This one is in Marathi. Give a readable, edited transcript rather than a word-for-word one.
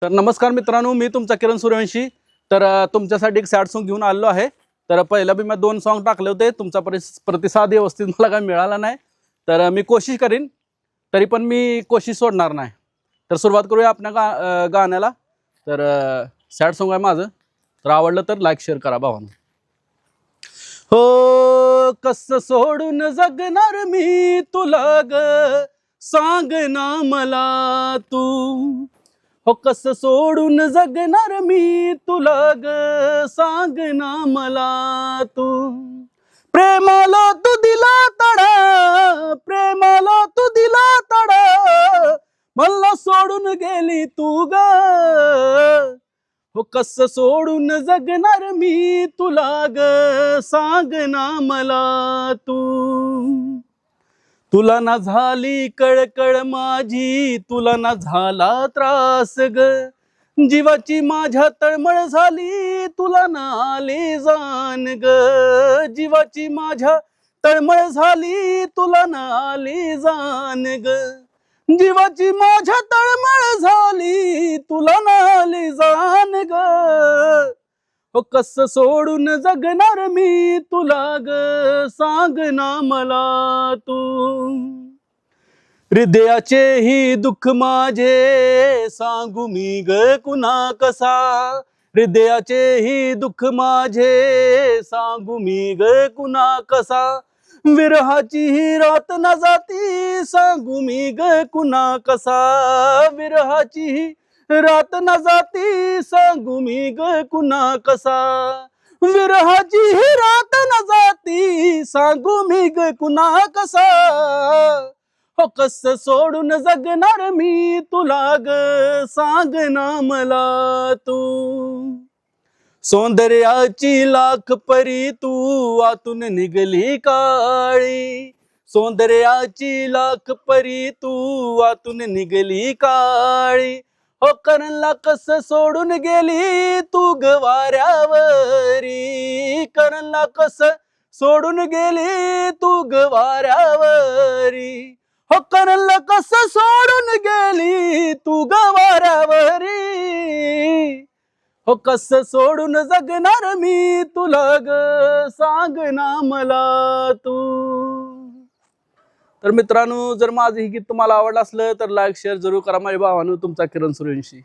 तर नमस्कार मित्रांनो, मी तुमचा किरण सूर्यवंशी। तर तुमच्यासाठी एक सॅड सॉन्ग घेऊन आलो आहे। तर पहिला भी मैं 2 सॉन्ग टाकले होते, तुमचा प्रतिसाद व्यवस्थित मला काय मिळाला नाही। तर मी कोशिश करीन, तरी पण मी कोशिश सोडणार नाही। तर सुरुवात करूया आपल्या गाण्याला। तर सॅड सॉन्ग आहे माझं, तर आवडलं तर लाईक शेअर करा भावांनो। हो कसं सोडून जगणार मी तुला ग, सांग ना मला तू। हो कसं सोडून जगणार मी तुला ग, सांग ना मला तू। प्रेमाला तू दिला तडा, प्रेमाला तू दिला तडा, मला सोडून गेली तू ग। हो कसं सोडून जगणार मी तुला ग, सांग ना मला तू। तुला ना झाली कळकळ माझी, तुला ना झाला त्रास ग, जीवाची माझ्या तळमळ झाली, तुला ना आली जाण ग। जीवाची माझ्या तळमळ झाली, तुला ना आली जाण ग। जीवाची माझ्या तळमळ झाली, तुला ना आली जाण ग। हो कसं सोडून जगणार मी तुला ग, सांग ना मला तू। हृदयाचे ही दुःख माझे सांगू मी ग कुणा कसा। हृदयाचे ही दुःख माझे सांगू मी ग कुणा कसा। विरहाची ही रात न जाती, सांगू मी ग कुणा कसा। विरहाची ही रात न जाती, सांगू मी ग कुणा कसा। विरहाची ही रात न जाती, सांगू मी ग कुणा कसा। हो कसं सोडून जगणार मी तुला ग, सांग ना मला तू। सौंदर्याची लाख परी तू, आतून निघली काळी। सौंदर्याची लाख परी तू, आतून निघली काळी। हो करणला कसं सोडून गेली तू ग वाऱ्यावरी। करणला कसं सोडून गेली तू ग वाऱ्यावरी। हो करणला कसं सोडून गेली तू ग वाऱ्यावरी। हो कसं सोडून जगणार मी तुला ग, सांग ना मला तू। तर मित्रांनो, जर माझं हे गीत तुम्हाला आवडलं असलं तर लाईक शेअर जरूर करा माझ्या भावांनो। तुमचा किरण सूर्यवंशी।